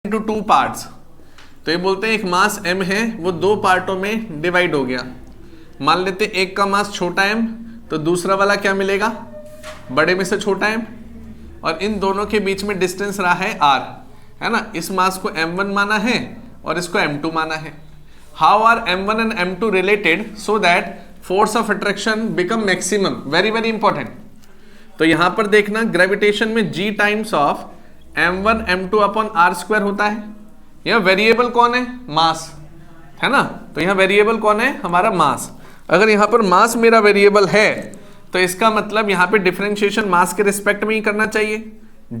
Into two parts, तो ये बोलते हैं एक मास m है वो दो पार्टों में डिवाइड हो गया। मान लेते हैं एक का मास छोटा m, तो दूसरा वाला क्या मिलेगा, बड़े में से छोटा m, और इन दोनों के बीच में डिस्टेंस रहा है r, है ना। इस मास को m1 माना है और इसको m2 माना है। How are m1 and m2 related so that force of attraction become maximum, very very important. तो यहां पर देखना ग्रेविटेशन में g times of m1 m2 upon r square होता है। यह वेरिएबल कौन है, मास, है ना। तो यहां वेरिएबल कौन है, हमारा मास। अगर यहां पर मास मेरा वेरिएबल है तो इसका मतलब यहां पे डिफरेंशिएशन मास के रिस्पेक्ट में ही करना चाहिए,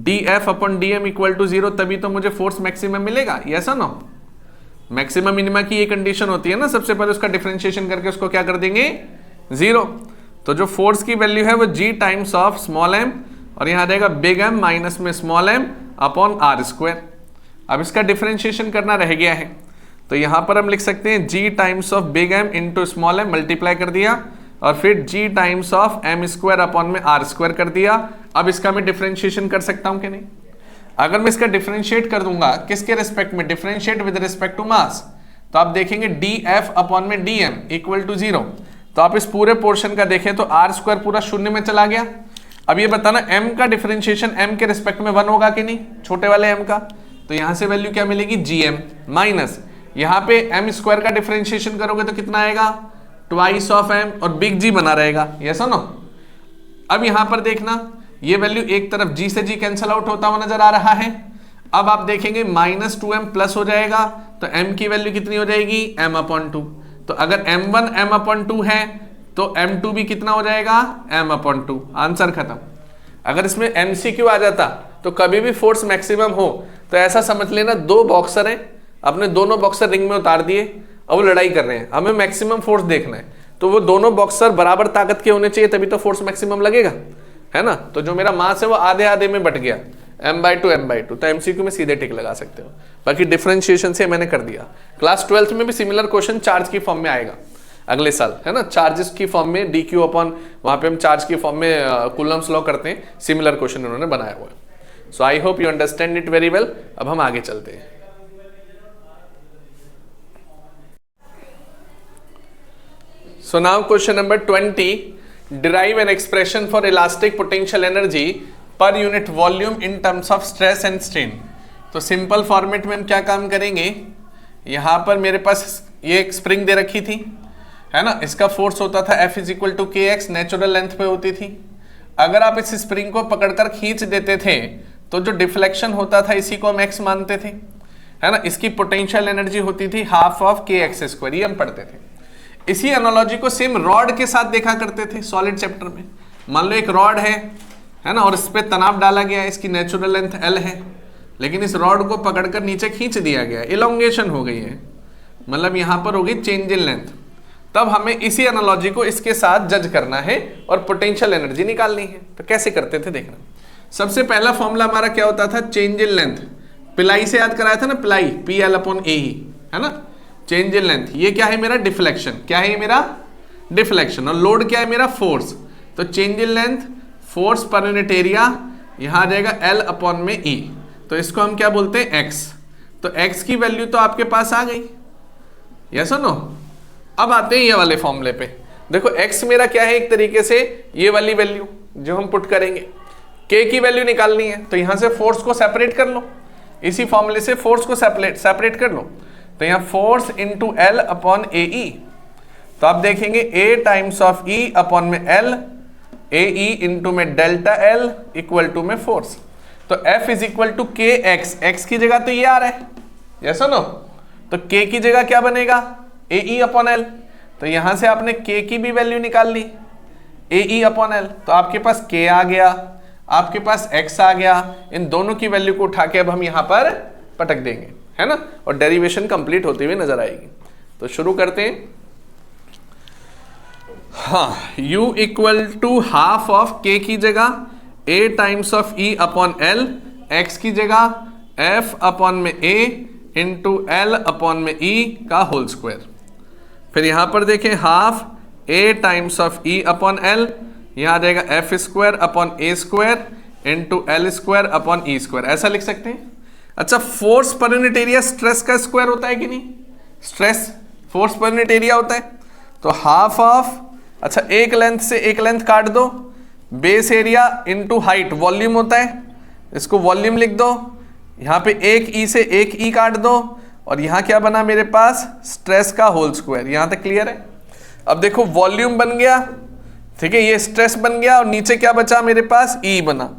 df upon dm equal to 0, तभी तो मुझे फोर्स मैक्सिमम मिलेगा। यस और नो, मैक्सिमम मिनिमा की ये कंडीशन होती है ना, सबसे पहले उसका डिफरेंशिएशन करके उसको क्या कर देंगे, 0। तो जो फोर्स की वैल्यू है वो g times of small m, और यहां आ जाएगा बिग M माइनस में small m upon r square. अब इसका डिफरेंशिएशन करना रह गया है, तो यहां पर हम लिख सकते हैं g times of big M into small m, multiply कर दिया, और फिर g times of m square upon में r स्क्वायर कर दिया। अब इसका मैं डिफरेंशिएशन कर सकता हूं कि नहीं। अगर मैं इसका डिफरेंशिएट कर दूंगा किसके रिस्पेक्ट में, differentiate with respect to mass, तो आप देखेंगे df अपॉन में dm इक्वल टू 0। तो आप इस पूरे पोर्शन का देखें तो r स्क्वायर पूरा शून्य में चला गया। अब ये बताना m का डिफरेंशिएशन m के रिस्पेक्ट में 1 होगा कि नहीं, छोटे वाले m का। तो यहां से वैल्यू क्या मिलेगी, gm माइनस यहां पे m स्क्वायर का डिफरेंशिएशन करोगे तो कितना आएगा, ट्वाइस ऑफ m, और बिग G बना रहेगा। यस और नो। अब यहां पर देखना ये वैल्यू एक तरफ g से g कैंसल आउट होता हुआ नजर आ रहा है। अब आप देखेंगे माइनस 2m प्लस हो जाएगा, तो m की वैल्यू कितनी हो जाएगी, m अपॉन 2। तो अगर m1 m अपॉन 2 है तो m2 भी कितना हो जाएगा, m अपॉन 2। आंसर खत्म। अगर इसमें MCQ आ जाता तो कभी भी फोर्स मैक्सिमम हो तो ऐसा समझ लेना दो बॉक्सर हैं, अपने दोनों बॉक्सर रिंग में उतार दिए, अब वो लड़ाई कर रहे हैं, हमें मैक्सिमम फोर्स देखना है, तो वो दोनों बॉक्सर बराबर ताकत के होने चाहिए, तभी तो फोर्स मैक्सिमम लगेगा, है ना। तो जो मेरा मास है वो आधे आधे में बट गया, m/2 m/2, तो MCQ में सीधे टिक लगा सकते हो। बाकी डिफरेंशिएशन से मैंने कर दिया। क्लास 12th में भी सिमिलर क्वेश्चन चार्ज की फॉर्म में आएगा अगले साल, है ना। चार्जेस की फॉर्म में dq अपॉन, वहां पे हम चार्ज की फॉर्म में कूलम्स लॉ करते हैं, सिमिलर क्वेश्चन उन्होंने बनाया हुआ है। So I hope you understand it very well. अब हम आगे चलते हैं। So now question number 20, derive an expression for elastic potential energy per unit volume in terms of stress and strain। तो सिंपल फॉर्मेट में हम क्या काम करेंगे, यहां पर मेरे पास ये एक स्प्रिंग दे रखी थी, है ना। इसका फोर्स होता था F is equal to kx, natural length पे होती थी। अगर आप इस स्प्रिंग को पकड़कर खींच देते थे तो जो डिफ्लेक्शन होता था इसी को हम x मानते थे, है ना। इसकी पोटेंशियल एनर्जी होती थी हाफ ऑफ kx स्क्वायर, ये हम पढ़ते थे। इसी एनालॉजी को सेम रॉड के साथ देखा करते थे सॉलिड चैप्टर में। मान लो एक रॉड है ना, और इस पे तनाव डाला गया, इसकी नेचुरल लेंथ L है, लेकिन इस रॉड को पकड़कर नीचे खींच दिया गया, इलोंगेशन हो गई है, मतलब यहां पर हो गई चेंज इन लेंथ। तब हमें इसी एनालॉजी को इसके साथ जज करना है और पोटेंशियल एनर्जी निकालनी है। तो कैसे करते थे देखना। सबसे पहला फॉर्मूला हमारा क्या होता था, चेंज इन लेंथ। पिलाई से याद कराया था ना, पिलाई PL अपॉन AE, है ना। चेंज इन लेंथ, ये क्या है मेरा, डिफ्लेक्शन। क्या है ये मेरा, डिफ्लेक्शन। और लोड क्या है मेरा, फोर्स। तो चेंज इन लेंथ, फोर्स पर यूनिट एरिया, यहां आ जाएगा L अपॉन में E। तो इसको हम क्या बोलते हैं, x। तो x की वैल्यू तो आपके पास आ गई, यस और नो। अब आते हैं ये वाले फॉर्मूले पे। देखो x मेरा क्या है, एक तरीके से ये वाली वैल्यू जो हम पुट करेंगे, k की वैल्यू निकालनी है, तो यहां से फोर्स को सेपरेट कर लो, इसी फॉर्मूले से फोर्स को सेपरेट कर लो। तो यहां force into L upon AE, तो आप देखेंगे A times of E upon में L, AE इंटू में डेल्टा L इक्वल टू में फोर्स। तो F is equal to KX, x की जगह तो ये आ रहा है, यस और नो। तो k की जगह क्या बनेगा, AE अपॉन L। तो यहां से आपने k की भी वैल्यू निकाल ली, AE अपॉन L। तो आपके पास k आ गया, आपके पास x आ गया। इन दोनों की वैल्यू को उठा के अब हम यहां पर पटक देंगे, है ना, और डेरिवेशन कंप्लीट होती हुई नजर आएगी। तो शुरू करते हैं। हाँ, u equal to half of k की जगह a times of E upon L, x की जगह F अपॉन में A इंटू L अपॉन में E का होल स्क्वायर। फिर यहां पर देखें half A times of E upon L, यहां आ जाएगा F square upon A square into L square upon E square. ऐसा लिख सकते हैं। अच्छा, फोर्स पर यूनिट एरिया स्ट्रेस का स्क्वायर होता है कि नहीं? स्ट्रेस फोर्स पर यूनिट एरिया होता है, तो हाफ ऑफ, अच्छा एक लेंथ से एक लेंथ काट दो, base area into height volume होता है, इसको वॉल्यूम लिख दो, यहाँ पे एक ई से एक ई काट दो, और यहाँ क्या बना मेरे पास? स्ट्रेस का होल स्क्वायर। यहाँ तक क्लियर है? अब देखो वॉल्यूम बन गया, ठीक है, ये स्ट्रेस बन गया, और नीचे क्या बचा मेरे पास? ई बना।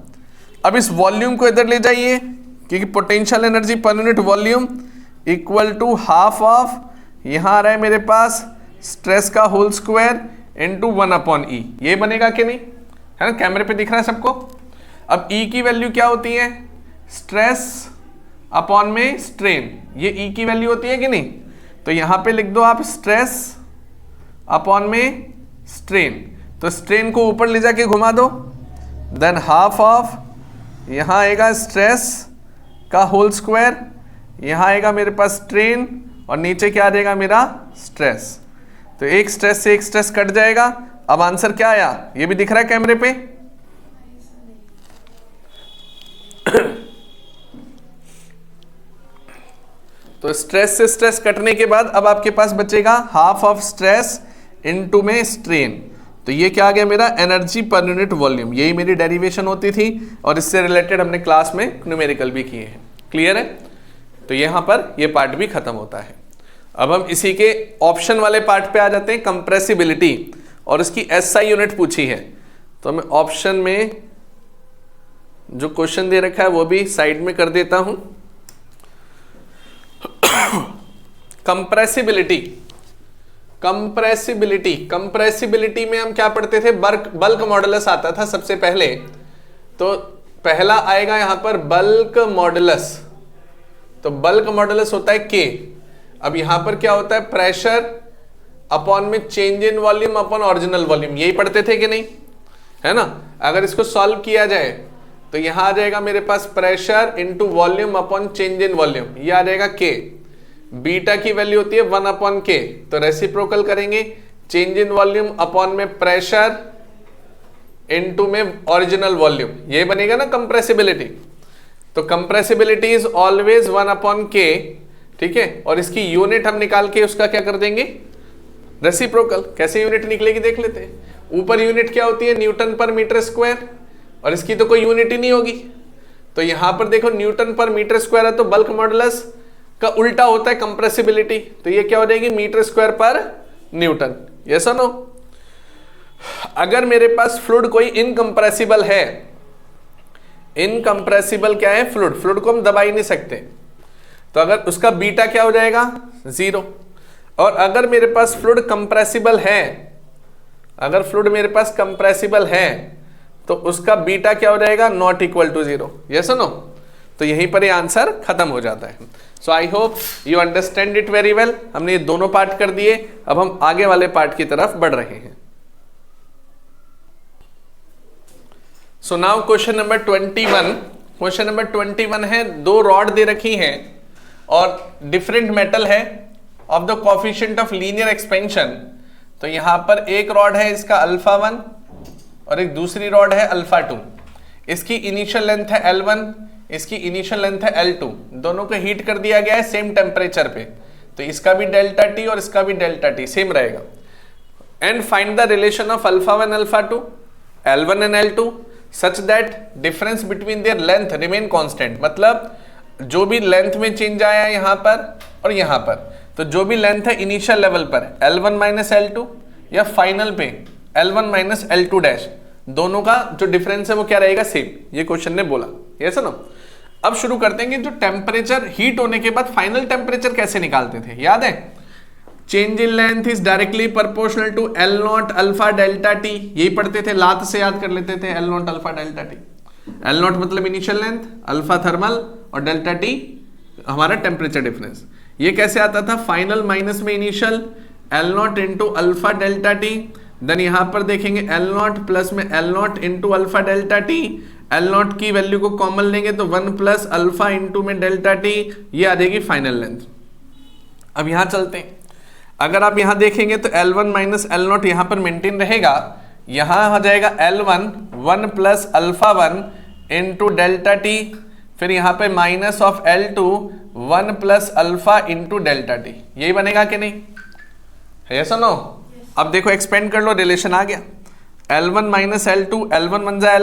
अब इस वॉल्यूम को इधर ले जाइए, क्योंकि पोटेंशियल एनर्जी पर unit volume equal to half of, यहाँ आ रहा है मेरे पास स्ट्रेस का होल स्क्वायर इनटू 1/E। ये बनेगा कि नहीं? है ना, कैमरे पे दिख रहा है सबको? अब E की वैल्यू क्या होती है? स्ट्रेस अपॉन में स्ट्रेन, ये E की वैल्यू होती है कि नहीं? तो यहाँ पे लिख दो आप स्ट्रेस अपॉन में स्ट्रेन, तो स्ट्रेन को ऊपर ले जाके घुमा दो, देन हाफ ऑफ, यहाँ आएगा स्ट्रेस का होल स्क्वायर, यहाँ आएगा मेरे पास स्ट्रेन, और नीचे क्या आ जाएगा मेरा? स्ट्रेस। तो एक स्ट्रेस से एक स्ट्रेस कट जाएगा। अब आंसर क्या आया? ये भी दिख रहा है कैमरे पे? तो स्ट्रेस से स्ट्रेस कटने के बाद अब आपके पास बचेगा हाफ ऑफ स्ट्रेस इनटू में स्ट्रेन। तो ये क्या आ गया मेरा? एनर्जी पर यूनिट वॉल्यूम। यही मेरी डेरिवेशन होती थी, और इससे रिलेटेड हमने क्लास में न्यूमेरिकल भी किए हैं। क्लियर है? तो यहां पर ये पार्ट भी खत्म होता है। अब हम इसी के ऑप्शन वाले पार्ट पे आ जाते हैं, कंप्रेसिबिलिटी, और इसकी SI यूनिट पूछी है। तो मैं ऑप्शन में जो क्वेश्चन दे रखा है वो भी साइड में कर देता हूं। कंप्रेसिबिलिटी, कंप्रेसिबिलिटी, कंप्रेसिबिलिटी में हम क्या पढ़ते थे? बल्क मॉडुलस आता था सबसे पहले। तो पहला आएगा यहां पर बल्क मॉडुलस, तो बल्क मॉडुलस होता है K। अब यहां पर क्या होता है? प्रेशर अपॉन में change in volume upon original volume, यही पढ़ते थे कि नहीं? है ना? अगर इसको सॉल्व किया जाए तो यहां आ जाएगा मेरे पास pressure into volume upon change in volume, ये आ जाएगा K। बीटा की वैल्यू होती है 1/K, तो रेसिप्रोकल करेंगे, चेंज इन वॉल्यूम अपॉन में प्रेशर इनटू में ओरिजिनल वॉल्यूम, ये बनेगा ना कंप्रेसिबिलिटी। तो कंप्रेसिबिलिटी इज ऑलवेज 1/K, ठीक है। और इसकी यूनिट हम निकाल के उसका क्या कर देंगे? रेसिप्रोकल। कैसे यूनिट निकलेगी देख लेते हैं। ऊपर यूनिट क्या होती है? न्यूटन पर मीटर स्क्वायर, और इसकी तो कोई यूनिट ही नहीं होगी। तो यहां पर देखो न्यूटन पर मीटर स्क्वायर है, तो बल्क मॉडुलस का उल्टा होता है कंप्रेसिबिलिटी, तो ये क्या हो जाएगी? मीटर स्क्वायर पर न्यूटन। यस और नो? अगर मेरे पास फ्लूइड कोई इनकंप्रेसिबल है, इनकंप्रेसिबल क्या है? फ्लूइड, फ्लूइड को हम दबा ही नहीं सकते, तो अगर उसका बीटा क्या हो जाएगा? 0। और अगर मेरे पास फ्लूइड कंप्रेसिबल है, अगर फ्लूइड मेरे पास कंप्रेसिबल है, तो उसका बीटा क्या हो जाएगा? Not equal to 0। यस और नो? तो यहीं पर ये आंसर खत्म हो जाता है। So I hope you understand it very well. हमने ये दोनों पार्ट कर दिए, अब हम आगे वाले पार्ट की तरफ बढ़ रहे हैं। So now question number 21। Question number 21 है, दो रॉड दे रखी हैं और डिफरेंट मेटल है of the coefficient of linear expansion. तो यहां पर एक रॉड है इसका α1 और एक दूसरी रॉड है α2। इसकी इनिशियल लेंथ है L1, इसकी इनिशियल लेंथ है L2। दोनों को हीट कर दिया गया है सेम टेम्परेचर पे, तो इसका भी डेल्टा टी और इसका भी डेल्टा टी सेम रहेगा। And find the relation of α1 α2, L1 and L2 such that difference between their length remain constant. मतलब जो भी लेंथ में चेंज आया है यहां पर और यहां पर, तो जो भी लेंथ है इनिशियल लेवल पर L1 माइनस L2 या फाइनल पे L1 माइनस L2 डैश, दोनों का जो डिफरेंस है वो क्या रहेगा? सेम। ये क्वेश्चन ने बोला। यस ना? अब शुरू करते हैं कि जो टेम्परेचर हीट होने के बाद फाइनल टेम्परेचर कैसे निकालते थे, याद है? Change in length is directly proportional to L0 alpha delta T, यही पढ़ते थे, लात से याद कर लेते थे, L0 alpha delta T. L0 मतलब इनिशियल लेंथ, अल्फा थर्मल और डेल्टा टी हमारा टेम्परेचर डिफरेंस। ये कैसे आता था? फाइनल माइनस में initial L0 into alpha delta T, then यहां पर देखेंगे L0 प्लस में L0 into alpha delta T. L0 की वैल्यू को कॉमन लेंगे तो 1 प्लस अल्फा इंटू में डेल्टा टी, ये आ जाएगी फाइनल लेंथ। अब यहां चलते हैं, अगर आप यहां देखेंगे तो L1 माइनस L0 यहां पर मेंटेन रहेगा, यहां आ जाएगा L1 1 plus alpha 1 into delta T, फिर यहाँ पे minus of L2 1 plus alpha into delta T, यही बनेगा कि नहीं, है yes or no? अब देखो एक्सपेंड कर लो, रिलेशन आ गया, L1 माइनस L2, L1 बन जाए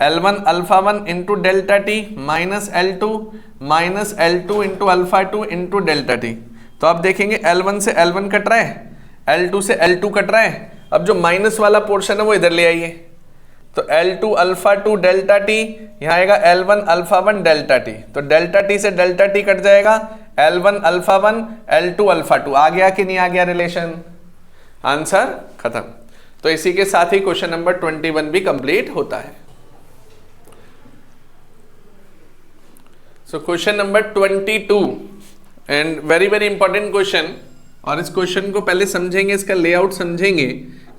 L1 alpha 1 into delta T minus L2 into alpha 2 into delta T. तो अब देखेंगे L1 से L1 कट रहा है, L2 से L2 कट रहा है, अब जो माइनस वाला पोर्शन है वो इधर ले आइए, तो L2 अल्फा 2 डेल्टा टी, यहाँ आएगा L1 अल्फा 1 डेल्टा टी, तो डेल्टा टी से डेल्टा टी कट जाएगा, L1 अल्फा 1 L2 अल्फा 2, आ गया कि नहीं आ गया रिलेशन, आंसर खत्म। तो इसी के साथ ही क्वेश्चन नंबर 21 भी कंप्लीट होता है। So question number 22 and very very important question, और इस क्वेश्चन को पहले समझेंगे, इसका लेआउट समझेंगे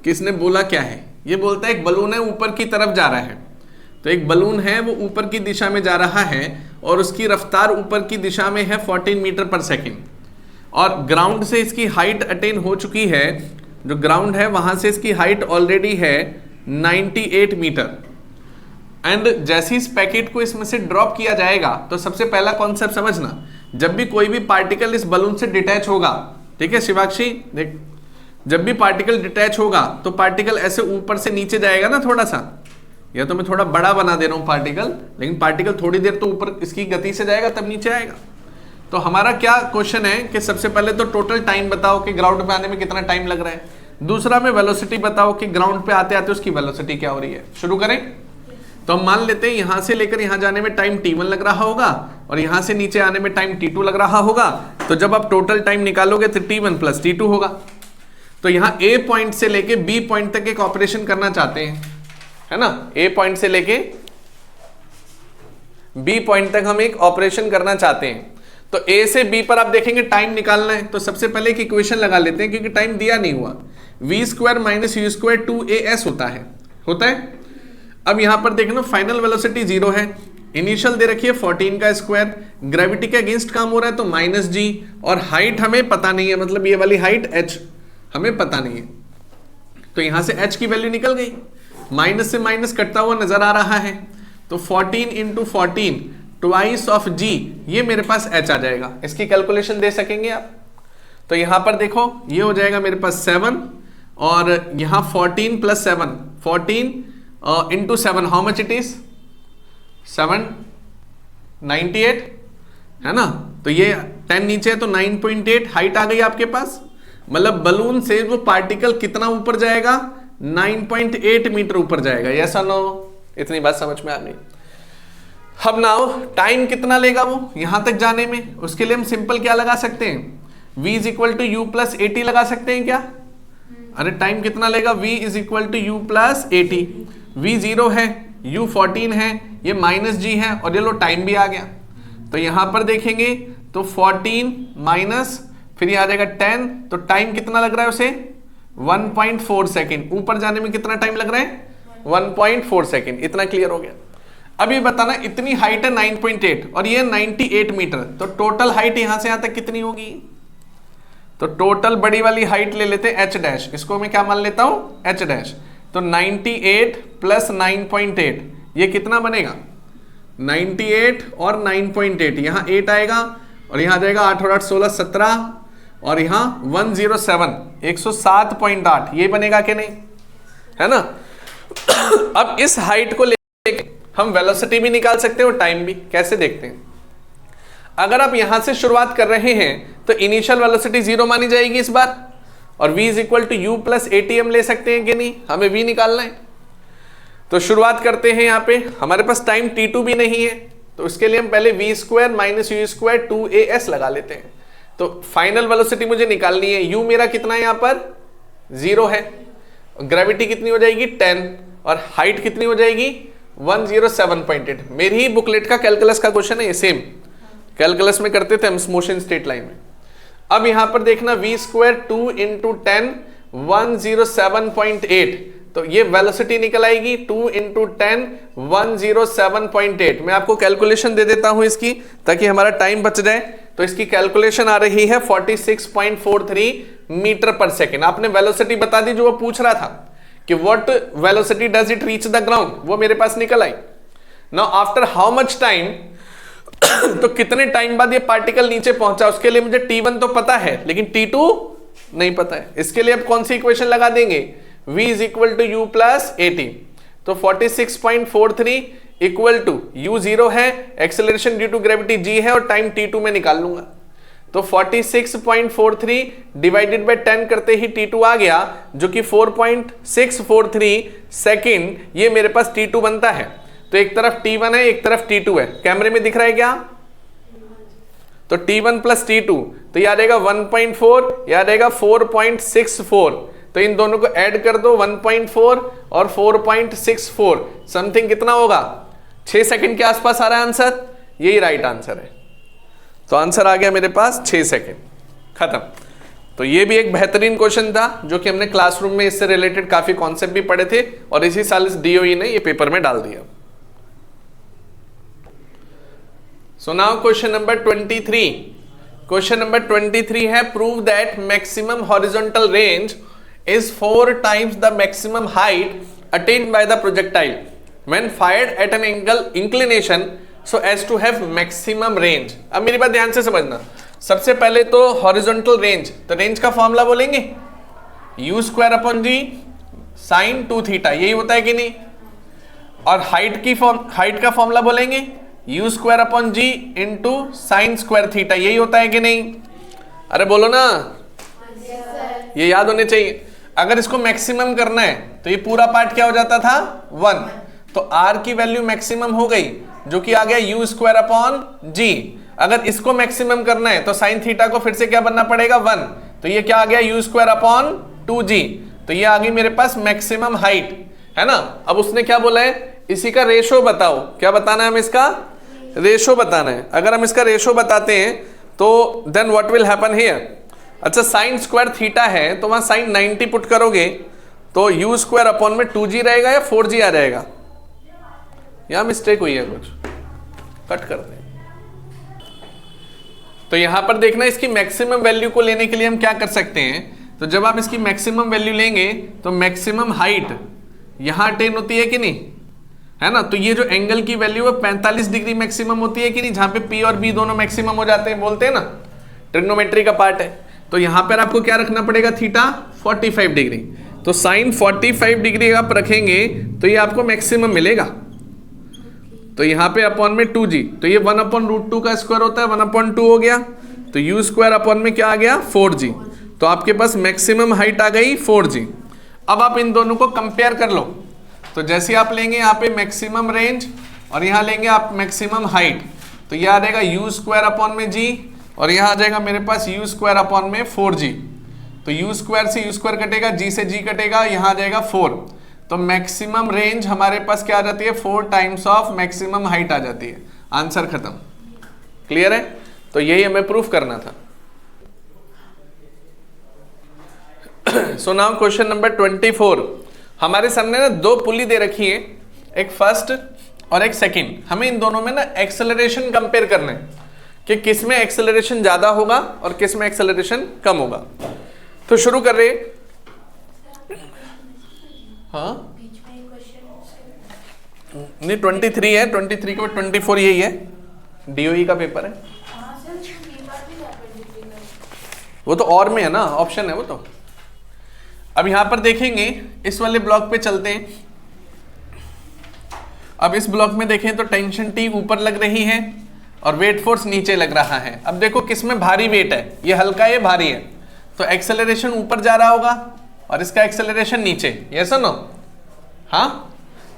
कि इसने बोला क्या है। ये बोलता है एक बलून है ऊपर की तरफ जा रहा है, तो एक बलून है वो ऊपर की दिशा में जा रहा है और उसकी रफ्तार ऊपर की दिशा में है 14 मीटर पर सेकेंड, और ग्राउंड से इसकी हाइट अटेन हो चुकी है, जो ग्राउंड है वहां से इसकी हाइट ऑलरेडी है 98 मीटर। एंड जैसे इस पैकेट को इसमें से ड्रॉप किया जाएगा, तो सबसे पहला कॉन्सेप्ट समझना, जब भी कोई भी पार्टिकल इस बलून से डिटैच होगा, ठीक है शिवाक्षी देख, जब भी पार्टिकल डिटैच होगा तो पार्टिकल ऐसे ऊपर से नीचे जाएगा ना थोड़ा सा, या तो मैं थोड़ा बड़ा बना दे रहा हूं पार्टिकल, लेकिन पार्टिकल थोड़ी देर तो ऊपर इसकी गति से जाएगा तब नीचे आएगा। तो हमारा क्या क्वेश्चन है कि सबसे पहले तो टोटल टाइम बताओ कि ग्राउंड पे आने में कितना टाइम लग रहा है, दूसरा में वेलोसिटी बताओ कि ग्राउंड पे आते आते उसकी वेलोसिटी क्या हो रही है। शुरू करें, तो हम मान लेते हैं यहां से लेकर यहां जाने में टाइम t1 लग रहा होगा और यहां से नीचे आने में टाइम t2 लग रहा होगा, तो जब आप टोटल टाइम निकालोगे तो t1 प्लस t2 होगा। तो यहां A पॉइंट से लेके B पॉइंट तक एक ऑपरेशन करना चाहते हैं, है ना, A पॉइंट से लेके B पॉइंट तक हम एक ऑपरेशन करना चाहते हैं। तो A से B पर आप देखेंगे टाइम निकालना है, तो सबसे पहले एक इक्वेशन लगा लेते हैं क्योंकि टाइम दिया नहीं हुआ, v² माइनस u² 2as होता है। अब यहां पर देखना फाइनल वेलोसिटी 0 है, इनिशियल दे रखी है 14 का स्क्वायर, ग्रेविटी के अगेंस्ट काम हो रहा है तो माइनस जी, और हाइट हमें पता नहीं है, मतलब ये वाली हाइट h हमें पता नहीं है, तो यहां से h की वैल्यू निकल गई, माइनस से माइनस कटता हुआ नजर आ रहा है, तो 14 इंटू 14 ट्वाइस ऑफ g, ये मेरे पास h आ जाएगा। इसकी कैलकुलेशन दे सकेंगे आप, तो यहां पर देखो ये हो जाएगा मेरे पास 7, और यहां 14 plus 7, 14 into 7 how much it is 798, है ना, तो ये 10 नीचे है तो 9.8 हाइट आ गई आपके पास, मतलब बलून से वो पार्टिकल कितना ऊपर जाएगा, 9.8 मीटर ऊपर जाएगा। यस और नो, इतनी बात समझ में आ गई। अब नाउ टाइम कितना लेगा वो यहां तक जाने में, उसके लिए हम सिंपल क्या लगा सकते हैं, v is equal to U plus 80 लगा सकते हैं क्या, अरे टाइम कितना लेगा, v is equal to U plus 80, v 0 है, u 14 है, ये माइनस g है, और ये लो टाइम भी आ गया। तो यहां पर देखेंगे तो 14 माइनस फिर ये आ जाएगा 10, तो टाइम कितना लग रहा है उसे 1.4 सेकेंड, ऊपर जाने में कितना टाइम लग रहा है 1.4 सेकेंड। इतना क्लियर हो गया। अब ये बताना इतनी हाइट है 9.8 और ये 98 मीटर, तो टोटल हाइट यहां से यहां तक कितनी होगी, तो टोटल बड़ी वाली हाइट ले लेते हैं h डैश, इसको मैं क्या मान लेता हूं h डैश, तो 98 प्लस 9.8 ये कितना बनेगा 98 और 9.8, यहां 8 आएगा और यहां आ जाएगा 8 और 8 16 17, और यहां 107 107.8, ये बनेगा कि नहीं, है ना। अब इस हाइट को लेके हम वेलोसिटी भी निकाल सकते हैं और टाइम भी। कैसे देखते हैं, अगर आप यहां से शुरुआत कर रहे हैं तो इनिशियल वेलोसिटी 0 मानी जाएगी इस बार, और v is equal to U plus 80 हम ले सकते हैं कि नहीं, हमें v निकालना है। तो शुरुआत करते हैं, यहाँ पे हमारे पास टाइम t2 भी नहीं है, तो उसके लिए हम पहले v² माइनस u² 2as लगा लेते हैं। तो फाइनल वेलोसिटी मुझे निकालनी है, u मेरा कितना है, यहाँ पर 0 है, ग्रेविटी कितनी हो जाएगी 10, और हाइट कितनी हो जाएगी 107.8। मेरी ही बुकलेट का कैलकुलस का क्वेश्चन है, ये सेम कैलकुलस में करते थे हम मोशन स्ट्रेट लाइन में। अब यहां पर देखना v² 2 इंटू 10 107.8, तो ये वेलोसिटी निकल आएगी 2 इंटू 10 107.8। मैं आपको कैलकुलेशन दे देता हूं इसकी ताकि हमारा टाइम बच जाए। तो इसकी कैलकुलेशन आ रही है 46.43 मीटर पर सेकेंड। आपने वेलोसिटी बता दी जो वो पूछ रहा था कि what velocity does it reach the ground, वो मेरे पास निकल आई। Now after how much time तो कितने टाइम बाद ये पार्टिकल नीचे पहुंचा, उसके लिए मुझे T1 तो पता है लेकिन T2 नहीं पता है। इसके लिए अब कौन सी इक्वेशन लगा देंगे, v is equal to U plus A T. तो 46.43 इक्वल टू u 0 है, acceleration due to gravity g है और टाइम T2 में निकाल लूंगा। तो 46.43 डिवाइडेड बाय 10 करते ही T2 आ गया जो कि 4.643 सेकेंड, ये मेरे पास T2 बनता है। तो एक तरफ T1 है एक तरफ T2 है, कैमरे में दिख रहा है क्या? तो T1 प्लस T2 तो याद रहेगा 1.4, याद रहेगा 4.64। तो इन दोनों को ऐड कर दो, 1.4 और 4.64 समथिंग कितना होगा, 6 सेकंड के आसपास आ रहा है आंसर। यही राइट आंसर है। तो आंसर आ गया मेरे पास 6 सेकंड, खत्म। तो ये भी एक बेहतरीन क्वेश्चन था जो कि हमने क्लासरूम में इससे रिलेटेड काफी कॉन्सेप्ट भी पढ़े थे और इसी साल इस DOE ने ये पेपर में डाल दिया। सो now question number 23। Question number 23 है prove that maximum horizontal range is 4 times the maximum height attained by the projectile when fired at an angle inclination so as to have maximum range। अब मेरी बात ध्यान से समझना, सबसे पहले तो हॉरिजॉन्टल रेंज, तो रेंज का फॉर्मूला बोलेंगे u स्क्वायर अपॉन जी साइन 2 थीटा, यही होता है कि नहीं। और हाइट का फॉर्मूला बोलेंगे u स्क्वायर अपॉन जी इंटू साइन स्क्वायर थीटा, यही होता है कि नहीं। अरे बोलो ना, ये याद होने चाहिए। अगर इसको मैक्सिमम करना है तो ये पूरा पार्ट क्या हो जाता था 1, तो r की वैल्यू मैक्सिमम हो गई जो कि आ गया u स्क्वायर अपॉन जी। अगर इसको मैक्सिमम करना है तो साइन थीटा को फिर से क्या बनना पड़ेगा 1, तो ये क्या आ गया u स्क्वायर अपॉन 2g। तो ये आ गई मेरे पास मैक्सिमम हाइट, है ना। अब उसने क्या बोला है, इसी का रेशो बताओ, क्या बताना है हमें, इसका रेशो बताना है। अगर हम इसका रेशो बताते हैं तो then what will happen here. अच्छा साइन स्क्वायर थीटा है तो वहां साइन 90 पुट करोगे तो u स्क्वायर अपॉन में 2g रहेगा या 4g आ जाएगा। यहां मिस्टेक हुई है कुछ, कट कर दें। तो यहां पर देखना इसकी मैक्सिमम वैल्यू को लेने के लिए हम क्या कर सकते हैं, तो जब आप इसकी मैक्सिमम वैल्यू लेंगे तो मैक्सिमम हाइट यहां अटेन होती है कि नहीं, है ना। तो ये जो एंगल की वैल्यू है 45 डिग्री मैक्सिमम होती है कि नहीं, जहां पे P और B दोनों मैक्सिमम हो जाते हैं, बोलते हैं ना, ट्रिग्नोमेट्री का पार्ट है। तो यहां पर आपको क्या रखना पड़ेगा, थीटा 45 डिग्री। तो साइन 45 डिग्री आप रखेंगे तो ये आपको मैक्सिमम मिलेगा। तो यहां पे अपॉन में 2g, तो ये 1/√2 का स्क्वायर होता है, 1/2 हो गया। तो u स्क्वायर अपॉन में क्या आ गया 4g। तो आपके पास मैक्सिमम हाइट आ गई 4g। अब आप इन दोनों को कंपेयर कर लो। तो जैसे आप लेंगे यहाँ पे मैक्सिमम रेंज और यहाँ लेंगे आप मैक्सिमम हाइट, तो यह आ जाएगा u स्क्वायर अपॉन में g और यहाँ आ जाएगा मेरे पास u स्क्वायर अपॉन में 4g। तो u स्क्वायर से u स्क्वायर कटेगा, g से g कटेगा, यहाँ आ जाएगा 4। तो मैक्सिमम रेंज हमारे पास क्या आ जाती है, 4 टाइम्स ऑफ मैक्सिमम हाइट आ जाती है। आंसर खत्म, क्लियर है। तो यही हमें प्रूफ करना था। सो नाउ क्वेश्चन नंबर 24। हमारे सामने ना 2 पुली दे रखी है, एक फर्स्ट और एक सेकंड। हमें इन दोनों में ना एक्सेलरेशन कंपेयर करना है कि किस में एक्सेलरेशन ज्यादा होगा और किस में एक्सेलरेशन कम होगा। तो शुरू कर रहे, हाँ नहीं 23 है, 23 के बाद 24 यही है, DOE का पेपर है। वो तो और में है ना, ऑप्शन है वो तो। अब यहां पर देखेंगे, इस वाले ब्लॉक पे चलते हैं। अब इस ब्लॉक में देखें तो टेंशन T ऊपर लग रही है और वेट फोर्स नीचे लग रहा है। अब देखो किसमें भारी वेट है, ये हल्का है, भारी है, तो एक्सेलरेशन ऊपर जा रहा होगा और इसका एक्सेलरेशन नीचे, यस और नो। हाँ,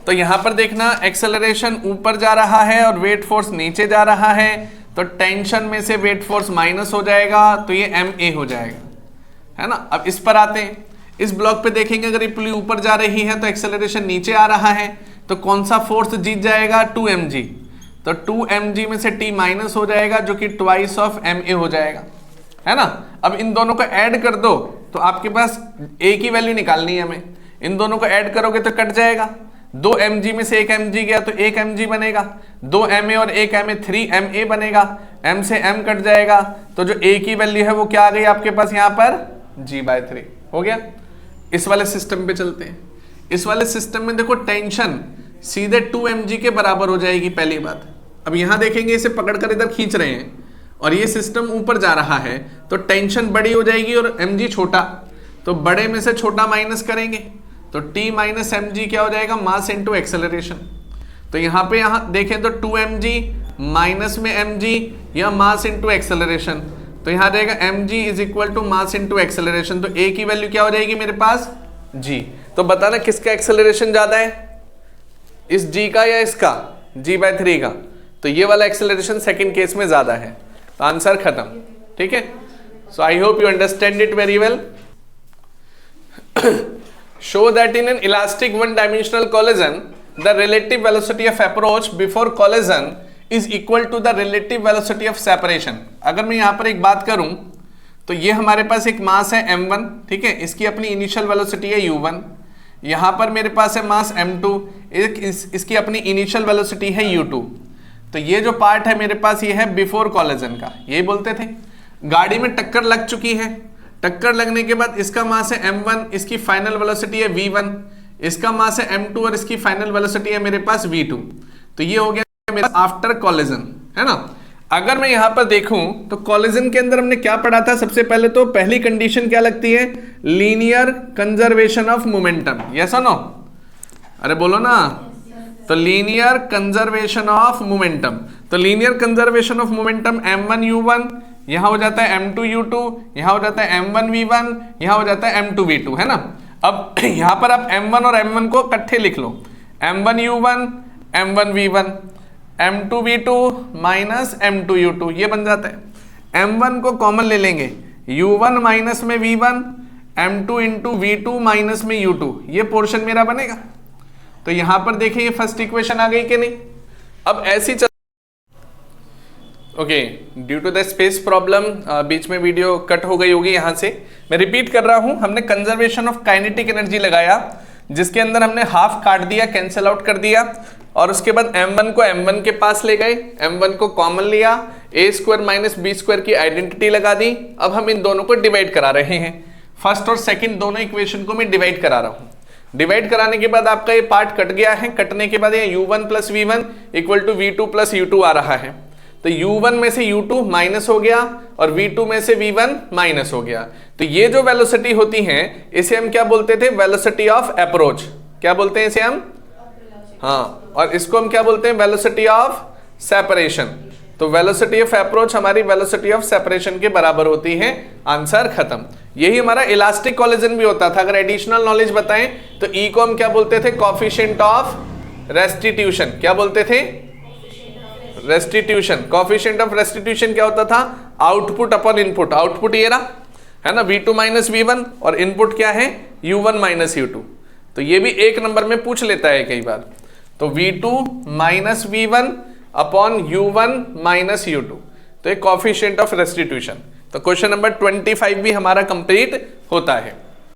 तो यहां पर देखना एक्सेलरेशन ऊपर जा रहा है और वेट फोर्स नीचे जा रहा है, तो टेंशन में से वेट फोर्स माइनस हो जाएगा, तो ये ma हो जाएगा, है ना। अब इस पर आते हैं, इस ब्लॉक पे देखेंगे अगर ये पुली ऊपर जा रही है तो एक्सेलरेशन नीचे आ रहा है, तो कौन सा फोर्स जीत जाएगा, 2mg। तो 2mg में से T माइनस हो जाएगा जो कि ट्वाइस ऑफ ma हो जाएगा, है ना। अब इन दोनों को ऐड कर दो तो आपके पास a की वैल्यू निकालनी है हमें। इन दोनों को ऐड करोगे तो कट जाएगा, 2mg में से 1mg गया तो 1mg बनेगा, 2ma और 1ma 3ma बनेगा, m से m कट जाएगा, तो जो a की वैल्यू है वो क्या आ गई आपके पास यहाँ पर g/3 हो गया। इस वाले सिस्टम पे चलते हैं। इस वाले सिस्टम में देखो टेंशन सीधे 2mg के बराबर हो जाएगी, पहली बात। अब यहां देखेंगे इसे पकड़कर इधर खींच रहे हैं और ये सिस्टम ऊपर जा रहा है तो टेंशन बड़ी हो जाएगी और mg छोटा, तो बड़े में से छोटा माइनस करेंगे तो t माइनस mg क्या हो जाएगा, मास इनटू एक्सेलरेशन। तो यहाँ पे देखें तो 2mg माइनस में mg या मास इनटू एक्सेलरेशन, तो यहाँ रहेगा mg is equal to mass into acceleration. तो a की वैल्यू क्या हो जाएगी मेरे पास, g। तो बताना किसका एक्सेलरेशन ज्यादा है, इस g का या इसका, g/3 का। तो ये वाला एक्सेलरेशन सेकंड केस में ज्यादा है, तो आंसर खत्म। ठीक है, so I hope you understand it very well. Show that in an elastic one dimensional collision the relative velocity of approach before collision is equal to the relative velocity of separation। अगर मैं यहाँ पर एक बात करूं तो ये हमारे पास एक मास है m1, ठीक है, इसकी अपनी इनिशियल वेलोसिटी है u1, यहाँ पर मेरे पास है मास m2, इसकी अपनी इनिशियल वेलोसिटी है u2। तो ये जो पार्ट है मेरे पास ये है बिफोर कॉलिजन का, यही बोलते थे। गाड़ी में टक्कर लग चुकी है, टक्कर लगने के बाद इसका मास है m1, इसकी फाइनल वेलोसिटी है v1, इसका मास है m2 और इसकी फाइनल वेलोसिटी है मेरे पास v2। तो ये हो गया मेरा आफ्टर कॉलिजन, है ना। अगर मैं यहां पर देखूं तो कॉलिजन के अंदर हमने क्या पढ़ा था, सबसे पहले तो पहली कंडीशन क्या लगती है, linear conservation of momentum. Yes और नो, अरे बोलो ना। तो लीनियर कंजर्वेशन ऑफ मोमेंटम, तो linear conservation of momentum m1 u1, यहां हो जाता है m2 u2, यहां हो जाता है m1 v1, यहां हो जाता है m2 v2, है ना। अब यहां पर आप m1 और m1 को इकट्ठे लिख लो, m1 u1 m1 v1 m2 v2 minus m2 u2, ये बन जाता है। m1 को कॉमन ले लेंगे, u1 माइनस में v1, m2 into v2 minus में u2, ये पोर्शन मेरा बनेगा। तो यहां पर देखिए ये फर्स्ट इक्वेशन आ गई कि नहीं। अब ऐसी okay, due to the space problem बीच में वीडियो कट हो गई होगी, यहां से मैं रिपीट कर रहा हूं। हमने कंजर्वेशन ऑफ काइनेटिक एनर्जी लगाया, जिसके अंदर हमने हाफ काट दिया, कैंसिल आउट कर दिया, और उसके बाद m1 को m1 के पास ले गए, m1 को कॉमन लिया, a² माइनस b² की आइडेंटिटी लगा दी। अब हम इन दोनों को डिवाइड करा रहे हैं, फर्स्ट और सेकंड दोनों इक्वेशन को मैं डिवाइड करा रहा हूं। डिवाइड कराने के बाद आपका ये पार्ट कट गया है, कटने के बाद ये u1 plus v1 equal to v2 plus u2 आ रहा है। तो u1 में से u2 माइनस हो गया और v2 में से v1 माइनस हो गया। तो ये जो वेलोसिटी होती है इसे हम क्या बोलते थे, वेलोसिटी ऑफ अप्रोच। क्या बोलते हैं इसे हम, हाँ, और इसको हम क्या बोलते हैं, वेलोसिटी ऑफ सेपरेशन। तो वेलोसिटी ऑफ अप्रोच हमारी वेलोसिटी ऑफ सेपरेशन के बराबर होती है। आंसर खत्म। यही हमारा इलास्टिक कॉलिजन भी होता था। अगर एडिशनल नॉलेज बताएं तो ई को हम क्या बोलते थे, कोफिशिएंट ऑफ रेस्टिट्यूशन। क्या बोलते थे, रेस्टिट्यूशन। कोफिशिएंट ऑफ रेस्टिट्यूशन क्या होता था, आउटपुट अपॉन इनपुट। आउटपुट ये रहा है ना, v2 माइनस v1, और इनपुट क्या है, u1 माइनस u2। तो ये भी एक नंबर में पूछ लेता है कई बार। तो v2 minus v1 upon u1 minus u2, तो एक कोफिशिएंट ऑफ रेस्टिट्यूशन। तो क्वेश्चन नंबर 25 भी हमारा कंप्लीट होता है।